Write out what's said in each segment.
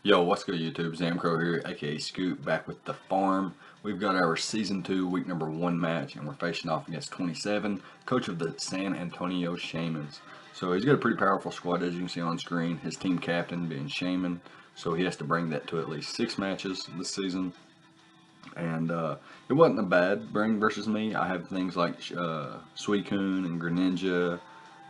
Yo, what's good YouTube? Zamcro here, aka Scoop, back with the farm. We've got our Season 2, Week number 1 match, and we're facing off against 27, coach of the San Antonio Shaymins. So he's got a pretty powerful squad, as you can see on screen. His team captain being Shaymin, so he has to bring that to at least 6 matches this season. And it wasn't a bad bring versus me. I have things like Suicune and Greninja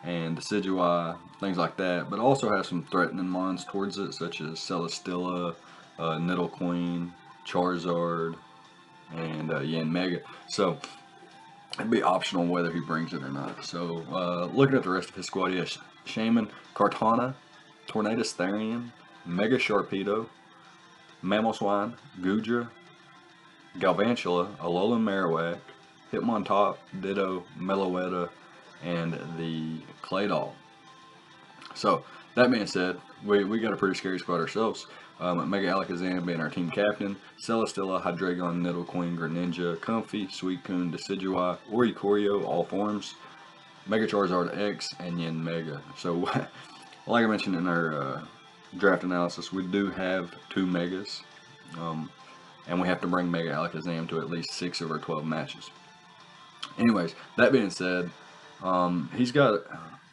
and Decidueye, things like that. But I also have some threatening mons towards it, such as Celesteela, Nidoqueen, Charizard, and Yanmega. So it'd be optional whether he brings it or not. So looking at the rest of his squad, he has Shaymin, Kartana, Tornadus Therian, Mega Sharpedo, Mamoswine, Goodra, Galvantula, Alolan Marowak, Hitmontop, Ditto, Meloetta, and the Claydol. So, that being said, we got a pretty scary squad ourselves. Mega Alakazam being our team captain, Celesteela, Hydreigon, Nidoqueen, Greninja, Comfey, Suicune, Decidueye, Oricorio, all forms, Mega Charizard X, and Yanmega. So, like I mentioned in our draft analysis, we do have 2 Megas. And we have to bring Mega Alakazam to at least 6 of our 12 matches. Anyways, that being said, he's got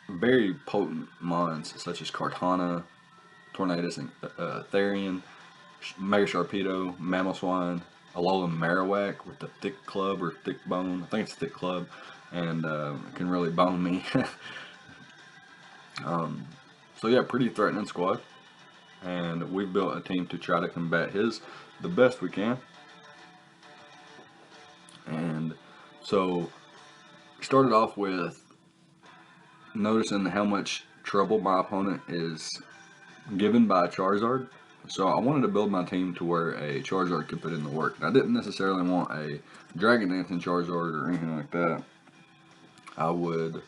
very potent mons such as Kartana, Tornadus, and Therian, Mega Sharpedo, Mamoswine, Alolan Marowak with the thick club or thick bone. I think it's thick club, and can really bone me. So yeah, pretty threatening squad, and we've built a team to try to combat his the best we can. And so started off with noticing how much trouble my opponent is given by a Charizard. So I wanted to build my team to where a Charizard could put in the work. I didn't necessarily want a Dragon Dancing Charizard or anything like that. I would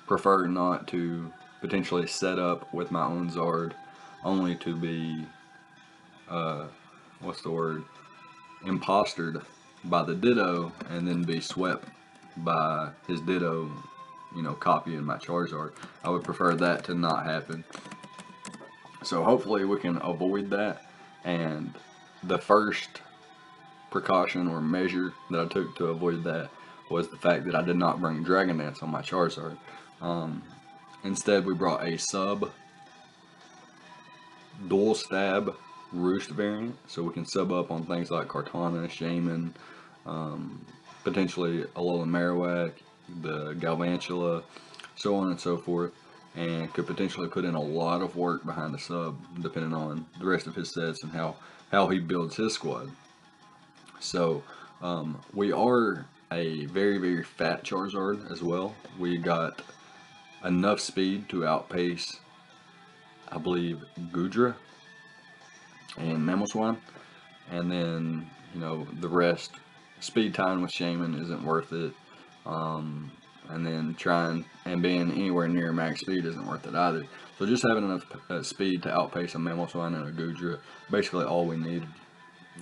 prefer not to potentially set up with my own Zard only to be what's the word, impostered by the Ditto and then be swept by his Ditto, you know, copying my Charizard. I would prefer that to not happen. So hopefully we can avoid that, and the first precaution or measure that I took to avoid that was the fact that I did not bring Dragon Dance on my Charizard. Instead we brought a sub dual stab Roost variant, so we can sub up on things like Kartana, Shaymin, potentially Alolan Marowak, the Galvantula, so on and so forth, and could potentially put in a lot of work behind the sub depending on the rest of his sets and how he builds his squad. So we are a very, very fat Charizard as well. We got enough speed to outpace, I believe, Goodra and Mamoswine, and then, you know, the rest, speed time with Shaymin isn't worth it, and then trying and being anywhere near max speed isn't worth it either. So just having enough speed to outpace a Mamoswine and a Goodra, basically all we need,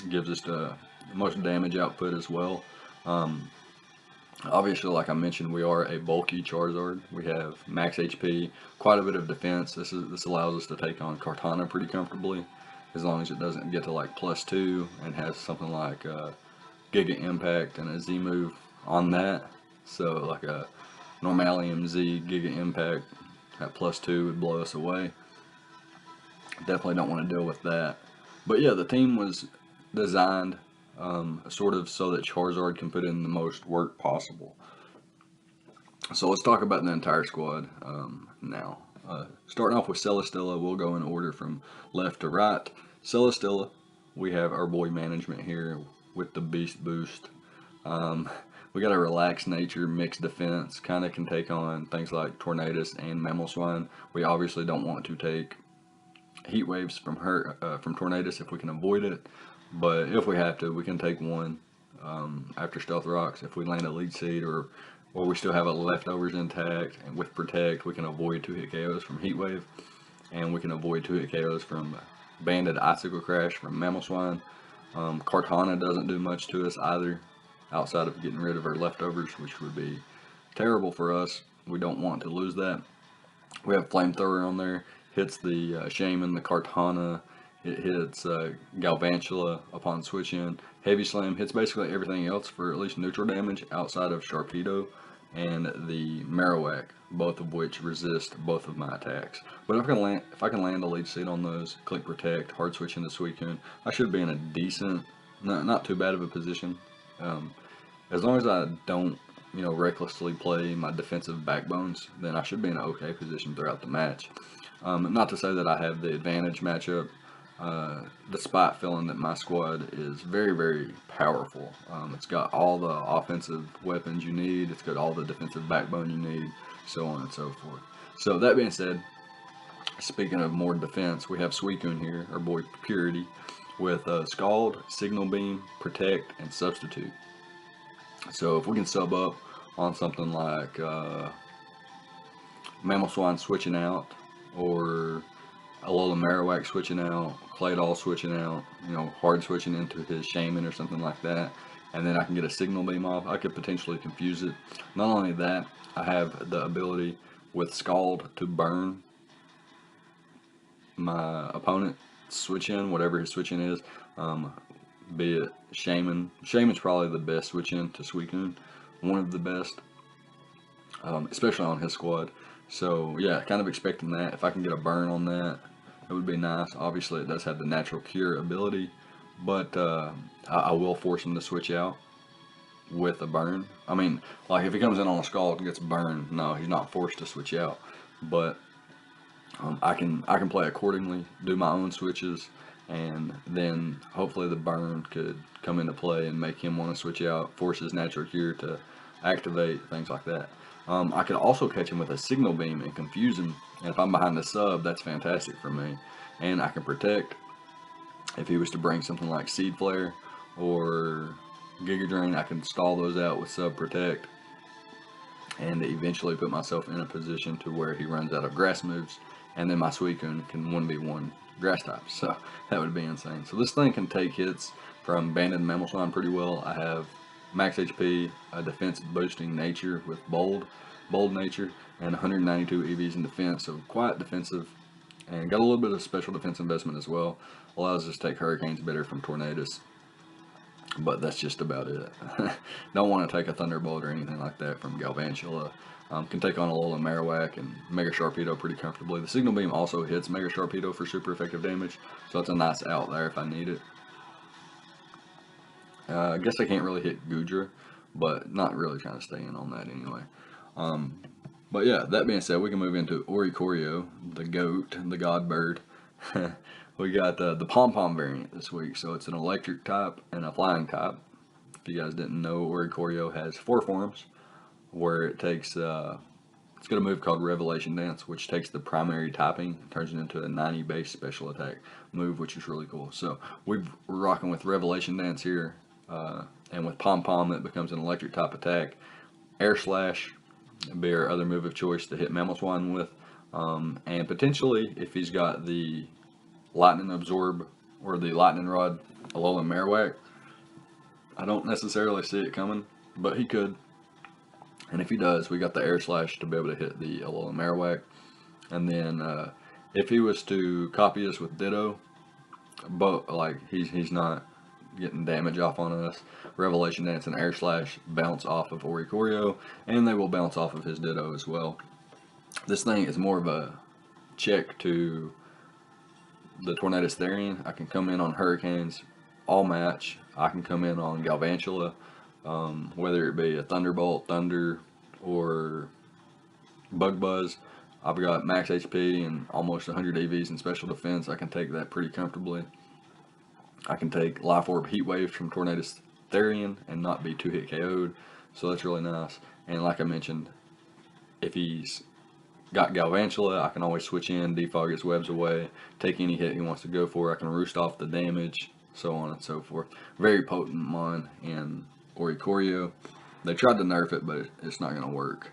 gives us the most damage output as well. Obviously, like I mentioned, we are a bulky Charizard. We have max HP, quite a bit of defense. This allows us to take on Kartana pretty comfortably, as long as it doesn't get to like +2 and has something like Giga Impact and a Z move on that. So like a Normalium Z Giga Impact at +2 would blow us away. Definitely don't want to deal with that. But yeah, the team was designed sort of so that Charizard can put in the most work possible. So let's talk about the entire squad now. Starting off with Celesteela, we'll go in order from left to right. Celesteela, we have our boy Management here with the Beast Boost. We got a relaxed nature, mixed defense, kind of can take on things like Tornadus and Mamoswine. We obviously don't want to take Heat Waves from Tornadus if we can avoid it, but if we have to, we can take one after Stealth Rocks. If we land a Leech Seed or we still have a leftovers intact, and with Protect we can avoid 2-hit KOs from Heat Wave, and we can avoid 2-hit KOs from Banded Icicle Crash from Mamoswine. Kartana doesn't do much to us either, outside of getting rid of our leftovers, which would be terrible for us. We don't want to lose that. We have Flamethrower on there, hits the Shaymin, the Kartana, It hits Galvantula upon switch in. Heavy Slam hits basically everything else for at least neutral damage outside of Sharpedo and the Marowak, both of which resist both of my attacks. But if I can land a lead seat on those, click Protect, hard switch into Suicune, I should be in a decent, not too bad of a position. As long as I don't, recklessly play my defensive backbones, then I should be in an okay position throughout the match. Not to say that I have the advantage matchup, despite feeling that my squad is very, very powerful. It's got all the offensive weapons you need, it's got all the defensive backbone you need, so on and so forth. So that being said, speaking of more defense, we have Suicune here, our boy Purity, with Scald, Signal Beam, Protect, and Substitute. So if we can sub up on something like Mamoswine switching out, or Alola Marowak switching out, Claydol switching out, hard switching into his Shaymin or something like that, and then I can get a Signal Beam off, I could potentially confuse it. Not only that, I have the ability with Scald to burn my opponent switch in, whatever his switch in is, be it Shaymin. Shaymin's probably the best switch in to Suicune, one of the best, especially on his squad. So yeah, kind of expecting that. If I can get a burn on that, it would be nice. Obviously, it does have the natural cure ability, but I will force him to switch out with a burn. I mean, like if he comes in on a Scald and gets burned, no, he's not forced to switch out. But I can play accordingly, do my own switches, and then hopefully the burn could come into play and make him want to switch out, force his natural cure to activate, things like that. I could also catch him with a Signal Beam and confuse him, and if I'm behind the sub, that's fantastic for me. And I can Protect if he was to bring something like Seed Flare or Giga Drain. I can stall those out with Sub Protect and eventually put myself in a position to where he runs out of grass moves, and then my Suicune can 1v1 grass types, so that would be insane. So this thing can take hits from Banded Mamoswine pretty well. I have max HP, a defense boosting nature with bold nature, and 192 EVs in defense, so quite defensive, and got a little bit of special defense investment as well. Allows us to take Hurricanes better from Tornadus, but that's just about it. Don't want to take a Thunderbolt or anything like that from Galvantula. Can take on Alola Marowak and Mega Sharpedo pretty comfortably. The Signal Beam also hits Mega Sharpedo for super effective damage, so it's a nice out there if I need it. I guess I can't really hit Goodra, but not really trying to stay in on that anyway. But yeah, that being said, we can move into Oricorio, the goat, the god bird. We got the Pom-Pom variant this week, so it's an electric type and a flying type. If you guys didn't know, Oricorio has 4 forms, where it takes, it's got a move called Revelation Dance, which takes the primary typing and turns it into a 90 base special attack move, which is really cool. So we're rocking with Revelation Dance here, and with Pom-Pom it becomes an electric type attack. Air Slash be our other move of choice to hit Mamoswine with, and potentially if he's got the Lightning Absorb or the Lightning Rod Alola Marowak, I don't necessarily see it coming, but he could. And if he does, we got the Air Slash to be able to hit the Alola Marowak. And then if he was to copy us with Ditto, but like he's not getting damage off on us, Revelation Dance and Air Slash bounce off of Oricorio, and they will bounce off of his Ditto as well. This thing is more of a check to the Tornadus Therian. I can come in on Hurricanes all match. I can come in on Galvantula, whether it be a Thunderbolt, Thunder, or Bug Buzz. I've got max HP and almost 100 EVs in special defense. I can take that pretty comfortably. I can take Life Orb Heat Wave from Tornadus Therian and not be 2-hit KO'd, so that's really nice. And like I mentioned, if he's got Galvantula, I can always switch in, defog his webs away, take any hit he wants to go for. I can roost off the damage, so on and so forth. Very potent mon in Oricorio. They tried to nerf it, but it's not going to work.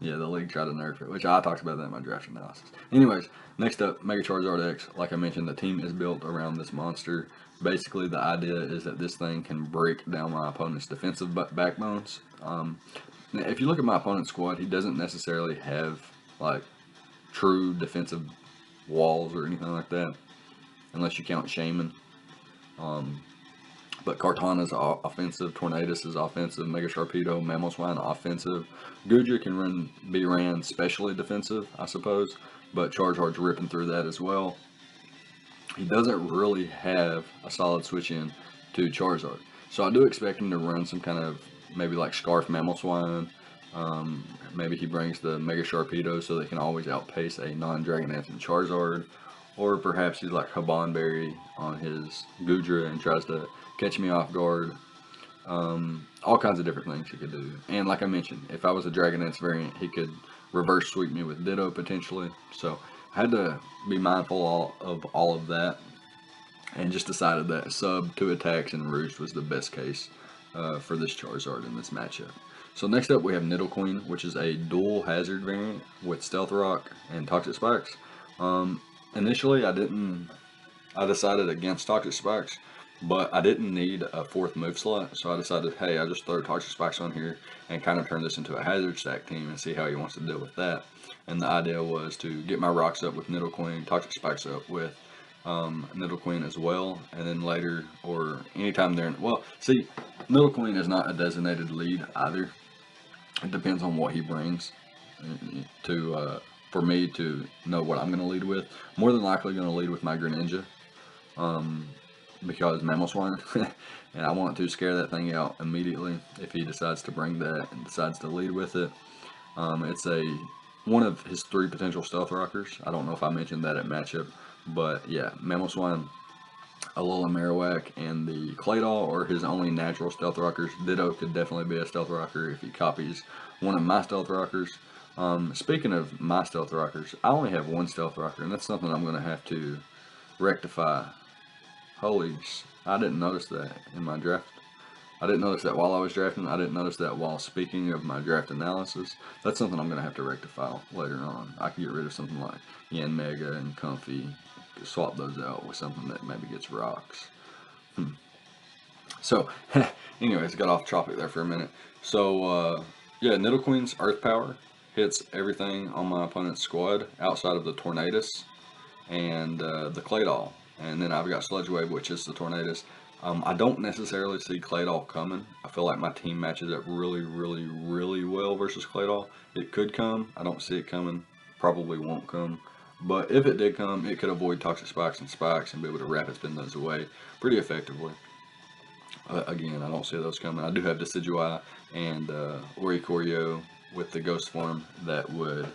Yeah, the league tried to nerf it, which I talked about that in my draft analysis. Anyways, next up, Mega Charizard X. Like I mentioned, the team is built around this monster. Basically, the idea is that this thing can break down my opponent's defensive backbones. If you look at my opponent's squad, he doesn't necessarily have like true defensive walls or anything like that. unless you count Shaymin. But Kartana's offensive, Tornadus is offensive, Mega Sharpedo, Mamoswine offensive. Goodra can be ran specially defensive, I suppose, but Charizard's ripping through that as well. He doesn't really have a solid switch in to Charizard, so I do expect him to run some kind of maybe like Scarf Mamoswine. Maybe he brings the Mega Sharpedo so they can always outpace a non-Dragonanthing Charizard. Or perhaps he's like Habanberry on his Goodra and tries to catch me off guard. All kinds of different things he could do. And like I mentioned, if I was a Dragonance variant, he could reverse sweep me with Ditto potentially. So I had to be mindful of all of that, and just decided that sub 2 attacks and Roost was the best case for this Charizard in this matchup. So next up we have Nidoqueen, which is a dual hazard variant with Stealth Rock and Toxic Spikes. Initially I decided against Toxic Spikes, but I didn't need a 4th move slot, so I decided, hey, I just throw Toxic Spikes on here and kind of turn this into a hazard stack team and see how he wants to deal with that. And the idea was to get my rocks up with Nidoqueen, Toxic Spikes up with Nidoqueen as well, and then later, or anytime they're in, well, see, Nidoqueen is not a designated lead either. It depends on what he brings for me to know what I'm going to lead with. More than likely going to lead with my Greninja, because Mamoswine, and I want to scare that thing out immediately if he decides to bring that and decides to lead with it. It's one of his 3 potential Stealth Rockers. I don't know if I mentioned that at matchup, but yeah, Mamoswine, Alola Marowak, and the Claydol are his only natural Stealth Rockers. Ditto could definitely be a Stealth Rocker if he copies one of my Stealth Rockers. Speaking of my Stealth Rockers, I only have 1 Stealth Rocker, and that's something I'm going to have to rectify. I didn't notice that in my draft. I didn't notice that while I was drafting. I didn't notice that while speaking of my draft analysis. That's something I'm going to have to rectify later on. I can get rid of something like Yanmega and Comfey, swap those out with something that maybe gets rocks. So, anyways, got off topic there for a minute. So, yeah, Nidoqueen's Earth Power hits everything on my opponent's squad outside of the Tornadus and the Claydol. And then I've got Sludge Wave, which is the Tornadus. I don't necessarily see Claydol coming. I feel like my team matches up really, really, really well versus Claydol. It could come. I don't see it coming. Probably won't come. But if it did come, it could avoid Toxic Spikes and Spikes and be able to Rapid Spin those away pretty effectively. Again, I don't see those coming. I do have Decidueye and Oricorio with the Ghost form that would,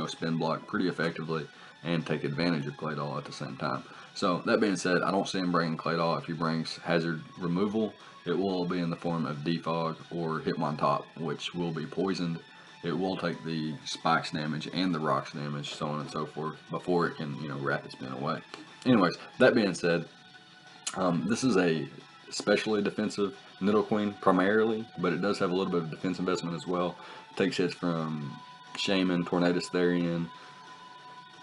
spin block pretty effectively and take advantage of Claydol at the same time. So that being said, I don't see him bringing Claydol. If he brings hazard removal, it will be in the form of Defog or Hitmontop, which will be poisoned. It will take the Spikes damage and the Rocks damage, so on and so forth, before it can, Rapid Spin away. Anyways, that being said, this is a especially defensive Nidoqueen primarily, but it does have a little bit of defense investment as well. It takes hits from Shaymin, Tornadus, Therian,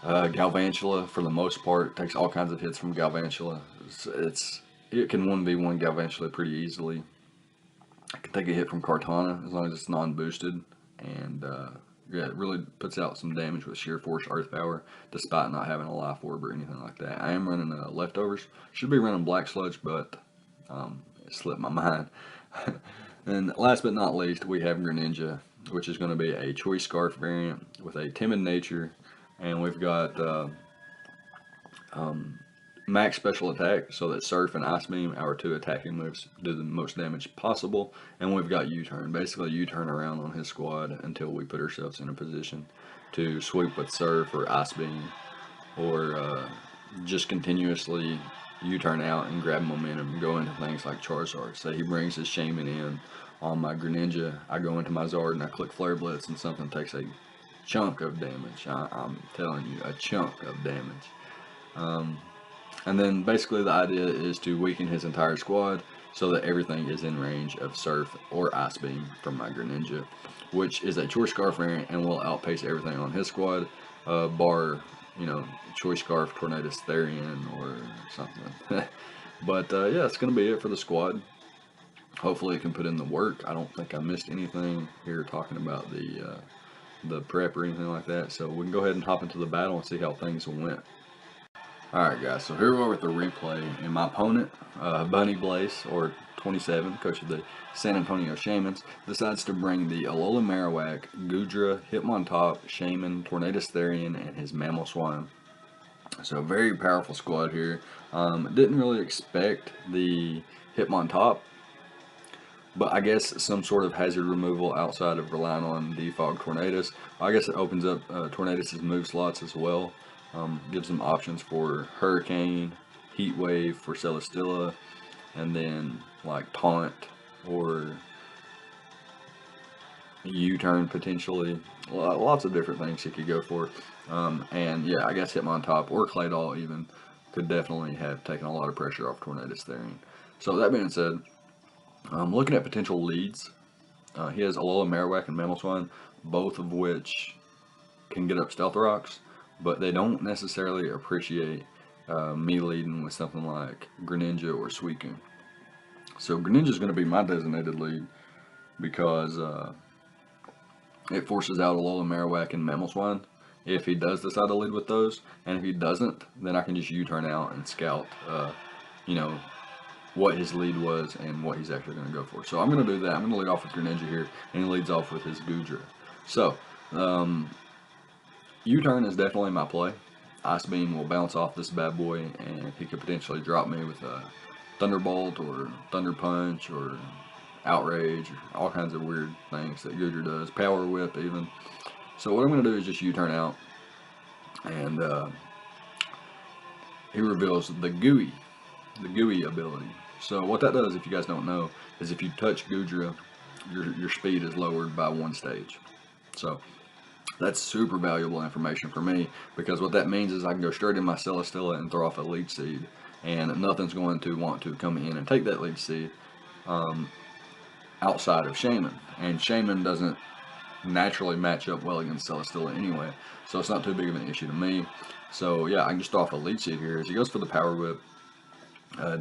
Galvantula for the most part. Takes all kinds of hits from Galvantula. It can 1v1 Galvantula pretty easily. It can take a hit from Kartana as long as it's non-boosted, and yeah, it really puts out some damage with sheer force Earth Power, despite not having a Life Orb or anything like that. I am running leftovers. Should be running Black Sludge, but it slipped my mind. And last but not least, we have Greninja, which is going to be a Choice Scarf variant with a timid nature, and we've got max special attack, so that Surf and Ice Beam, our 2 attacking moves, do the most damage possible. And we've got U-Turn, basically U-Turn around on his squad until we put ourselves in a position to sweep with Surf or Ice Beam, or just continuously U-Turn out and grab momentum and go into things like Charizard. Say he brings his Shaman in on my Greninja, I go into my Zard and I click Flare Blitz and something takes a chunk of damage. I'm telling you, a chunk of damage. And then basically the idea is to weaken his entire squad so that everything is in range of Surf or Ice Beam from my Greninja, which is a Choice Scarf variant and will outpace everything on his squad, bar, Choice Scarf, Tornadus, Therian, or something. But yeah, it's going to be it for the squad. Hopefully it can put in the work. I don't think I missed anything here talking about the prep or anything like that, so we can go ahead and hop into the battle and see how things went. Alright guys, so here we are with the replay, and my opponent, Bunny Blaze, or 27, coach of the San Antonio Shaymins, decides to bring the Alola Marowak, Gudra, Hitmontop, Shaymin, Tornadus Therian, and his Mammal Swine. So very powerful squad here. Didn't really expect the Hitmontop, but I guess some sort of hazard removal outside of relying on Defog Tornadus. I guess it opens up Tornadus' move slots as well. Gives them options for Hurricane, Heat Wave for Celesteela, and then like Taunt or U-turn potentially. Lots of different things he could go for. And yeah, I guess Hitmontop or Claydol even could definitely have taken a lot of pressure off Tornadus Therian. So that being said, looking at potential leads, he has Alola Marowak and Mamoswine, both of which can get up Stealth Rocks, but they don't necessarily appreciate me leading with something like Greninja or Suicune. So Greninja is going to be my designated lead because it forces out Alola Marowak and Mamoswine if he does decide to lead with those, and if he doesn't, then I can just U-turn out and scout, you know, what his lead was and what he's actually going to go for. So I'm going to do that. I'm going to lead off with Greninja here, and he leads off with his Gudra. So, U-turn is definitely my play. Ice Beam will bounce off this bad boy, and he could potentially drop me with a Thunderbolt or Thunder Punch or Outrage, or all kinds of weird things that Gudra does. Power Whip even. So what I'm going to do is just U-turn out, and he reveals the GUI ability. So what that does, if you guys don't know, is if you touch Gudra, your speed is lowered by 1 stage. So that's super valuable information for me, because what that means is I can go straight in my Celesteela and throw off a Leech Seed, and nothing's going to want to come in and take that Leech Seed outside of Shaymin. And Shaymin doesn't naturally match up well against Celesteela anyway, so it's not too big of an issue to me. So yeah, I can just throw off a Leech Seed here as he goes for the Power Whip.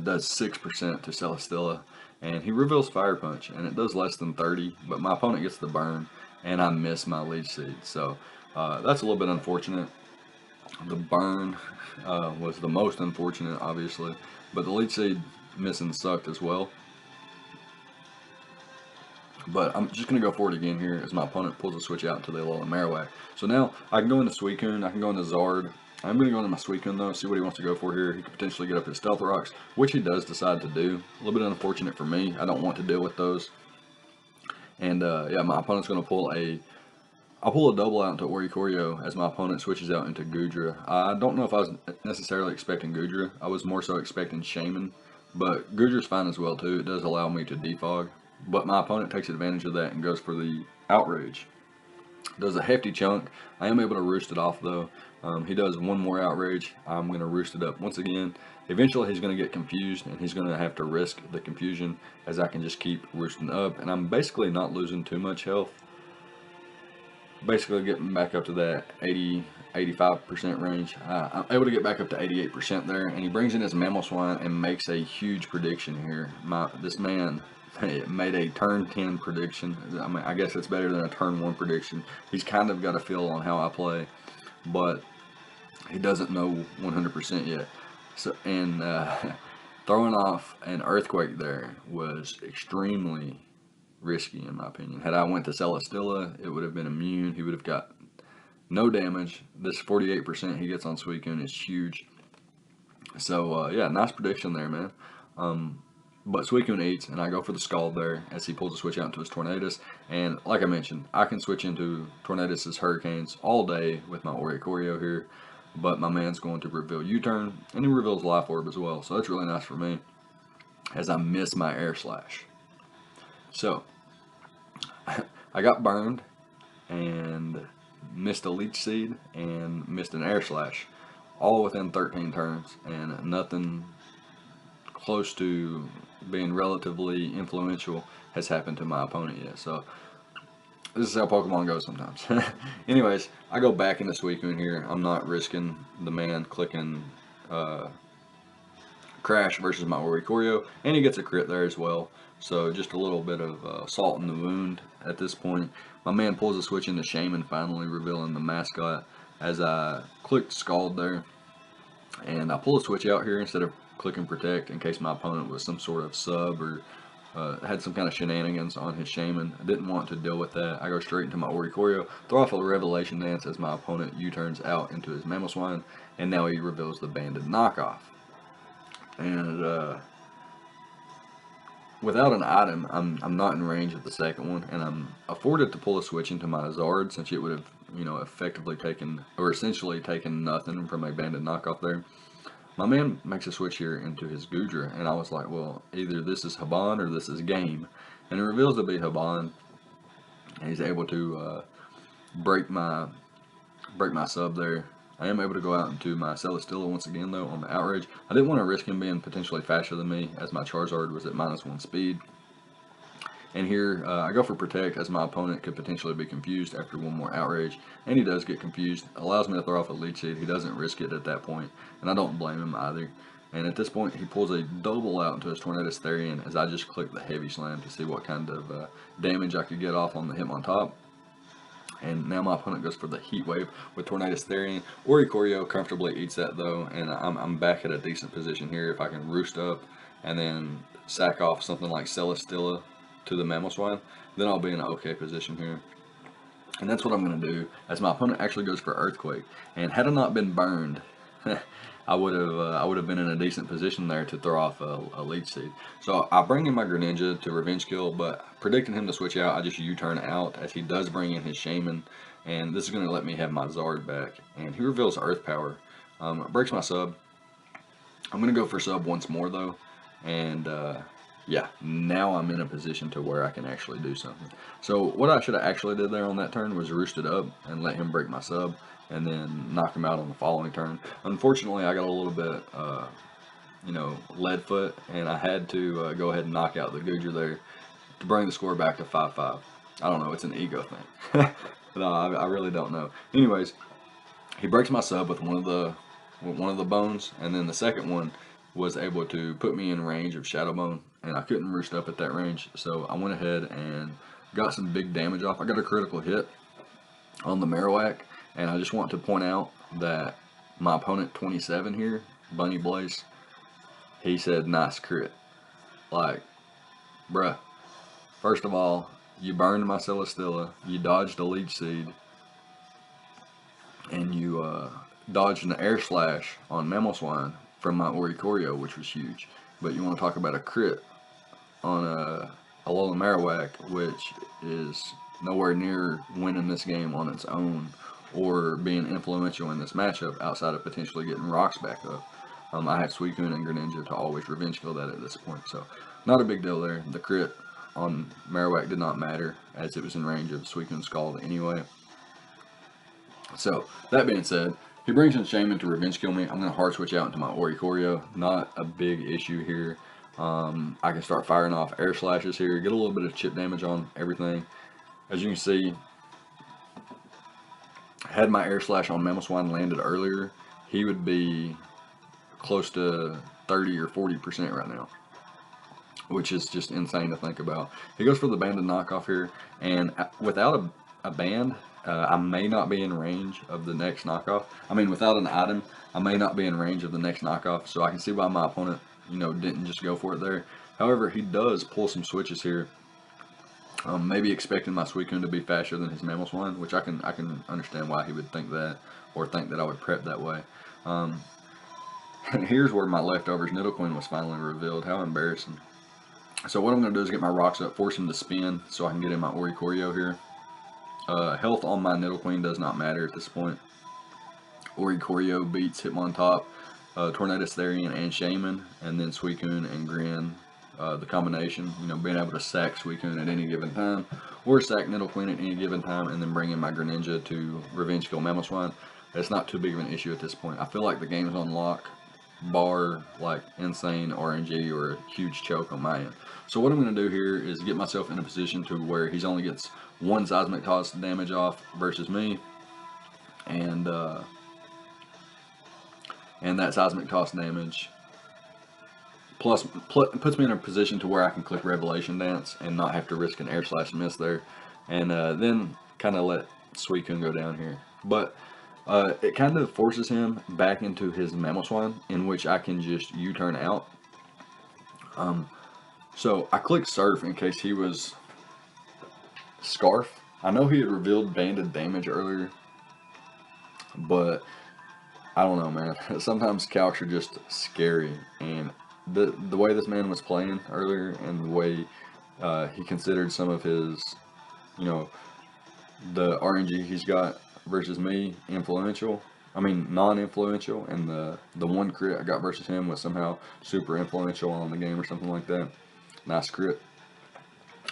Does 6% to Celesteela, and he reveals Fire Punch, and it does less than 30, but my opponent gets the burn, and I miss my Leech Seed. So that's a little bit unfortunate. The burn was the most unfortunate, obviously, but the Leech Seed missing sucked as well. But I'm just going to go for it again here as my opponent pulls a switch out into the Alola Marowak. So now I can go into Suicune, I can go into Zard. I'm going to go into my Suicune though, see what he wants to go for here. He could potentially get up his Stealth Rocks, which he does decide to do. A little bit unfortunate for me. I don't want to deal with those. And yeah, my opponent's going to pull I'll pull a double out into Oricorio as my opponent switches out into Gudra. I don't know if I was necessarily expecting Gudra. I was more so expecting Shaymin, but Gudra's fine as well too. It does allow me to defog, but my opponent takes advantage of that and goes for the Outrage. Does a hefty chunk. I am able to roost it off though. He does one more Outrage. I'm going to roost it up once again. Eventually he's going to get confused, and he's going to have to risk the confusion as I can just keep roosting up, and I'm basically not losing too much health. Basically getting back up to that 80-85% range. I'm able to get back up to 88% there, and he brings in his Mamoswine and makes a huge prediction here. This man made a turn 10 prediction. I mean, I guess it's better than a turn 1 prediction. He's kind of got a feel on how I play, but he doesn't know 100% yet. So, and throwing off an Earthquake there was extremely risky in my opinion. Had I went to Celesteela, it would have been immune. He would have got no damage. This 48% he gets on Suicune is huge. So yeah, nice prediction there, man. But Suicune eats, and I go for the Scald there as he pulls a switch out into his Tornadus. And like I mentioned, I can switch into Tornadus' Hurricanes all day with my Oricorio here, but my man's going to reveal U-turn, and he reveals Life Orb as well. So that's really nice for me as I miss my Air Slash. So I got burned and missed a Leech Seed and missed an Air Slash, all within 13 turns, and nothing close to being relatively influential has happened to my opponent yet. So this is how Pokemon goes sometimes. Anyways, I go back into Suicune here. I'm not risking the man clicking Crash versus my Oricorio, and he gets a crit there as well. So just a little bit of salt in the wound at this point. My man pulls a switch into Shaymin, finally revealing the mascot as I clicked Scald there. And I pull a switch out here instead of clicking protect in case my opponent was some sort of sub or had some kind of shenanigans on his Shaman. I didn't want to deal with that. I go straight into my Oricorio, throw off a Revelation Dance as my opponent U-turns out into his Mamoswine, and now he reveals the Banded Knockoff. And without an item, I'm not in range of the second one, and I'm afforded to pull a switch into my Zard since it would have, effectively taken, or essentially taken nothing from a Banded Knockoff there. My man makes a switch here into his Goodra, and I was like, well, either this is Haban or this is game. And it reveals to be Haban, and he's able to break my sub there. I am able to go out into my Celesteela once again, though, on the Outrage. I didn't want to risk him being potentially faster than me, as my Charizard was at -1 speed. And here, I go for Protect, as my opponent could potentially be confused after one more Outrage. And he does get confused. Allows me to throw off a Leech Seed. He doesn't risk it at that point, and I don't blame him either. And at this point, he pulls a double out into his Tornadus Therian, as I just click the Heavy Slam to see what kind of damage I could get off on the Hitmontop. And now my opponent goes for the Heat Wave with Tornadus Therian. Oricorio comfortably eats that, though, and I'm back at a decent position here. If I can roost up and then sack off something like Celesteela to the Mamoswine, then I'll be in an okay position here. And that's what I'm going to do, as my opponent actually goes for Earthquake. And had I not been burned, I would have been in a decent position there to throw off a Leech Seed. So I bring in my Greninja to Revenge Kill, but predicting him to switch out, I just U-turn out, as he does bring in his Shaman, and this is going to let me have my Zard back. And he reveals Earth Power. Breaks my sub. I'm going to go for sub once more, though, and yeah, now I'm in a position to where I can actually do something. So what I should have actually did there on that turn was roosted up and let him break my sub, and then knock him out on the following turn. Unfortunately, I got a little bit, lead foot, and I had to go ahead and knock out the Goodra there to bring the score back to 5-5. I don't know, it's an ego thing. No, I really don't know. Anyways, he breaks my sub with one of the bones, and then the second one was able to put me in range of Shadow Bone, and I couldn't roost up at that range, so I went ahead and got some big damage off. I got a critical hit on the Marowak, and I just want to point out that my opponent 27 here, Bunny Blaze, he said nice crit. Like, bruh, first of all, you burned my Celesteela, you dodged a Leech Seed, and you dodged an Air Slash on Mamoswine from my Oricorio, which was huge. But you want to talk about a crit on a Alola Marowak, which is nowhere near winning this game on its own or being influential in this matchup outside of potentially getting rocks back up. I had Suicune and Greninja to always Revenge Kill that at this point, so not a big deal there. The crit on Marowak did not matter, as it was in range of Suicune's Scald anyway. So, that being said, he brings in Shaman to Revenge Kill me. I'm going to hard switch out into my Oricorio. Not a big issue here. I can start firing off Air Slashes here, get a little bit of chip damage on everything. As you can see, had my Air Slash on Mamoswine landed earlier, he would be close to 30 or 40% right now, which is just insane to think about. He goes for the Banded Knockoff here, and without a band, I may not be in range of the next knockoff. I mean, without an item, I may not be in range of the next knockoff, so I can see why my opponent, didn't just go for it there. However, he does pull some switches here, maybe expecting my Suicune to be faster than his Mamoswine, which I can understand why he would think that, or think that I would prep that way. And here's where my leftovers Nidoqueen was finally revealed. How embarrassing. So what I'm going to do is get my rocks up, force him to spin, so I can get in my Oricorio here. Health on my Nidoqueen does not matter at this point. Oricorio beats Hitmontop, Tornadus Therian, and Shaman, and then Suicune and Grin. The combination, being able to sack Suicune at any given time, or sack Nidoqueen at any given time, and then bring in my Greninja to Revenge Kill Mamoswine. That's not too big of an issue at this point. I feel like the game is on lock, bar like insane RNG or a huge choke on my end. So what I'm going to do here is get myself in a position to where he's only gets one Seismic Toss damage off versus me, and that Seismic Toss damage plus puts me in a position to where I can click Revelation Dance and not have to risk an Air Slash miss there, and then kind of let Suicune go down here. But It kind of forces him back into his mammal swine, in which I can just U-turn out. So I clicked surf in case he was scarf. I know he had revealed banded damage earlier, but I don't know, man. Sometimes calcs are just scary, and the way this man was playing earlier, and the way he considered some of his, you know, the RNG he's got versus me influential. I mean, non-influential, and the one crit I got versus him was somehow super influential on the game or something like that. Nice crit.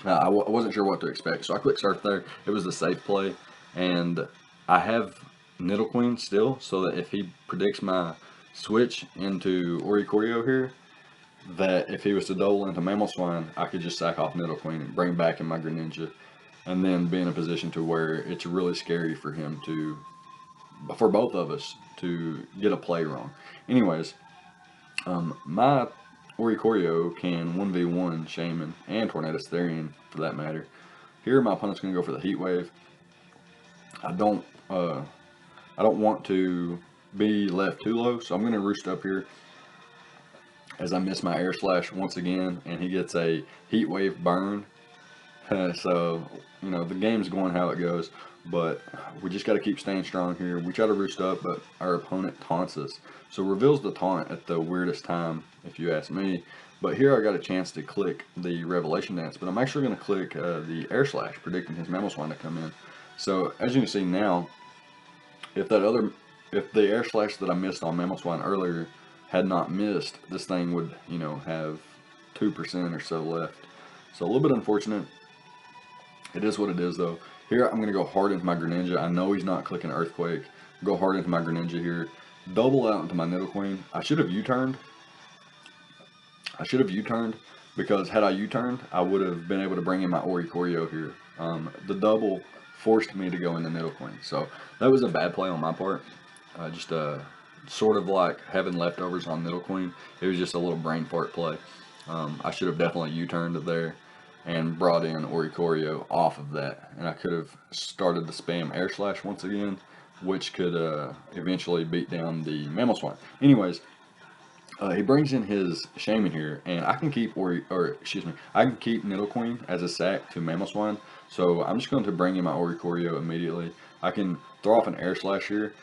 I wasn't sure what to expect, so I clicked surf there. It was the safe play, and I have Nidoqueen still, so that if he predicts my switch into Oricorio here, that if he was to double into Mammal Swine, I could just sack off Nidoqueen and bring back in my Greninja, and then be in a position to where it's really scary for him to, for both of us, to get a play wrong. Anyways, my Oricorio can 1v1 Shaymin and Tornadus Therian for that matter. Here my opponent's going to go for the Heat Wave. I don't want to be left too low, so I'm going to roost up here as I miss my Air Slash once again, and he gets a Heat Wave burn. So, you know, the game's going how it goes, but we just got to keep staying strong here. We try to roost up, but our opponent taunts us. So reveals the taunt at the weirdest time, if you ask me. But here I got a chance to click the Revelation Dance, but I'm actually going to click the Air Slash, predicting his Mammal Swine to come in. So as you can see now, if the Air Slash that I missed on Mammal Swine earlier had not missed, this thing would, you know, have 2% or so left. So a little bit unfortunate. It is what it is, though. Here, I'm going to go hard into my Greninja. I know he's not clicking Earthquake. Go hard into my Greninja here. Double out into my Nidoqueen. I should have U-turned. Because had I U-turned, I would have been able to bring in my Oricorio here. The double forced me to go into Nidoqueen. So that was a bad play on my part. Just sort of like having leftovers on Nidoqueen. It was just a little brain fart play. I should have definitely U-turned there and brought in Oricorio off of that, and I could have started the spam Air Slash once again, which could eventually beat down the Mammal Swine. Anyways, he brings in his Shaymin here, and I can keep I can keep Nidoqueen as a sack to Mammal Swine. So I'm just going to bring in my Oricorio immediately. I can throw off an Air Slash here,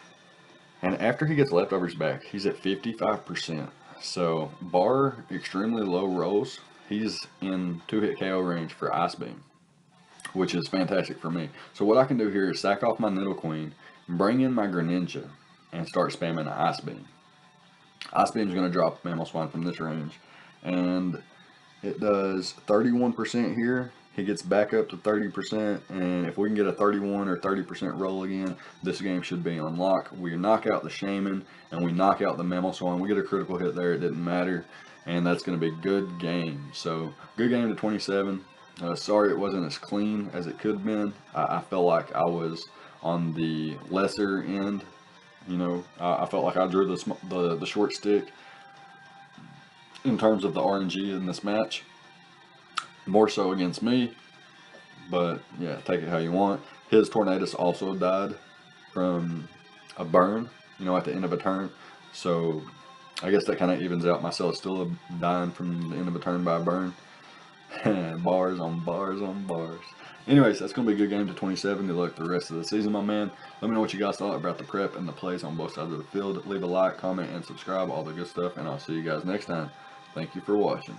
and after he gets leftovers back, he's at 55%. So bar extremely low rolls, he's in 2-hit KO range for Ice Beam, which is fantastic for me. So what I can do here is sack off my Nidoqueen, bring in my Greninja, and start spamming Ice Beam. Ice Beam is going to drop Mammal Swine from this range, and it does 31% here. He gets back up to 30%, and if we can get a 31 or 30% roll again, this game should be on lock. We knock out the Shaymin, and we knock out the Mammal Swine. We get a critical hit there, it didn't matter, and that's going to be a good game. So, good game to 27. Sorry it wasn't as clean as it could have been. I felt like I was on the lesser end. You know, I felt like I drew the short stick in terms of the RNG in this match. More so against me, but yeah, take it how you want. His Tornadus also died from a burn, you know, at the end of a turn. So I guess that kind of evens out. My Celesteela dying from the end of a turn by a burn. Bars on bars on bars. Anyways, that's going to be a good game to 27. Good luck the rest of the season, my man. Let me know what you guys thought about the prep and the plays on both sides of the field. Leave a like, comment, and subscribe, all the good stuff, and I'll see you guys next time. Thank you for watching.